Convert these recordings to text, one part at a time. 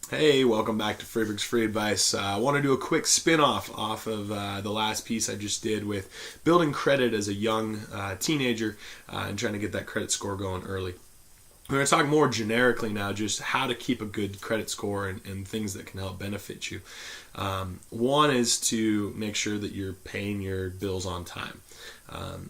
Hey, welcome back to Freeburg's Free Advice. I want to do a quick spin-off off of the last piece I just did with building credit as a young teenager and trying to get that credit score going early. We're going to talk more generically now, just how to keep a good credit score and things that can help benefit you. One is to make sure that you're paying your bills on time.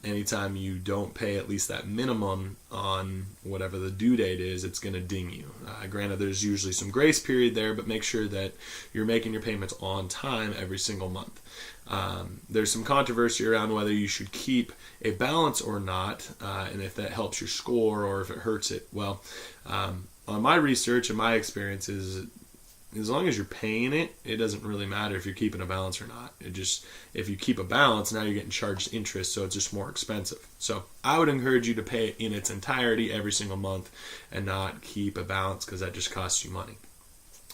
Anytime you don't pay at least that minimum on whatever the due date is, it's going to ding you. Granted, there's usually some grace period there, but make sure that you're making your payments on time every single month. There's some controversy around whether you should keep a balance or not, and if that helps your score or if it hurts it. Well, on my research and my experiences, as long as you're paying it, it doesn't really matter if you're keeping a balance or not. If you keep a balance, now you're getting charged interest, so it's just more expensive. So I would encourage you to pay it in its entirety every single month and not keep a balance, because that just costs you money.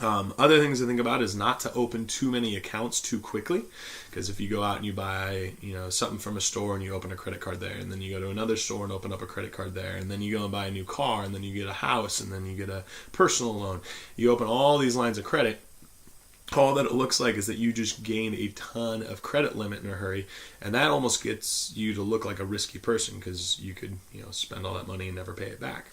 Other things to think about is not to open too many accounts too quickly, because if you go out and you buy something from a store and you open a credit card there, and then you go to another store and open up a credit card there, and then you go and buy a new car, and then you get a house, and then you get a personal loan, you open all these lines of credit, all that it looks like is that you just gained a ton of credit limit in a hurry, and that almost gets you to look like a risky person, because you could spend all that money and never pay it back.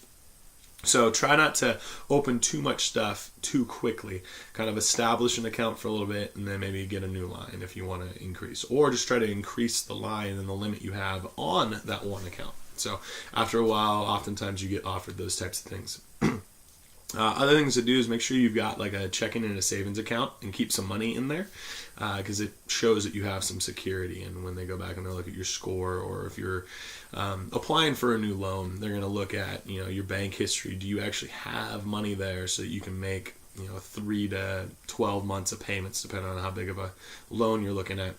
So try not to open too much stuff too quickly. Kind of establish an account for a little bit and then maybe get a new line if you want to increase. Or just try to increase the line and the limit you have on that one account. So after a while, oftentimes you get offered those types of things. Other things to do is make sure you've got like a checking and a savings account and keep some money in there, because it shows that you have some security. And when they go back and they look at your score, or if you're applying for a new loan, they're going to look at your bank history. Do you actually have money there so that you can make 3 to 12 months of payments, depending on how big of a loan you're looking at.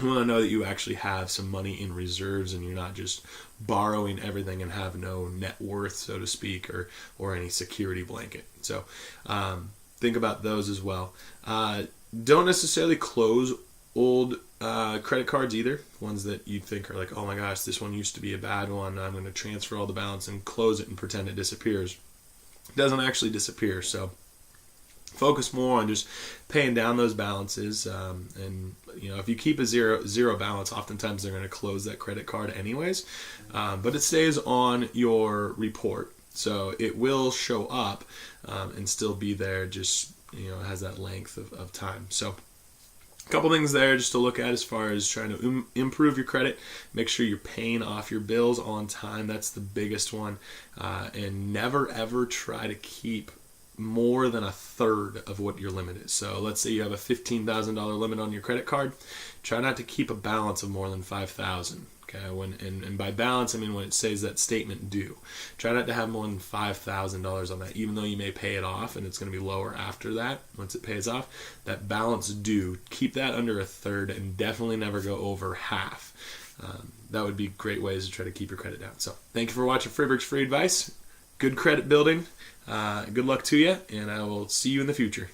You want to know that you actually have some money in reserves and you're not just borrowing everything and have no net worth, so to speak, or any security blanket. So think about those as well. Don't necessarily close old credit cards either. Ones that you think are like, oh my gosh, this one used to be a bad one, I'm going to transfer all the balance and close it and pretend it disappears. It doesn't actually disappear, so focus more on just paying down those balances, and if you keep a zero balance, oftentimes they're going to close that credit card anyways, but it stays on your report, so it will show up and still be there, just it has that length of time. So a couple things there just to look at as far as trying to improve your credit. Make sure you're paying off your bills on time. That's the biggest one, and never ever try to keep more than a third of what your limit is. So let's say you have a $15,000 limit on your credit card. Try not to keep a balance of more than $5,000. Okay, and by balance I mean when it says that statement due. Try not to have more than $5,000 on that, even though you may pay it off and it's going to be lower after that. Once it pays off, that balance due, keep that under a third, and definitely never go over half. That would be great ways to try to keep your credit down. So thank you for watching Freeburg's Free Advice. Good credit building. Good luck to you, and I will see you in the future.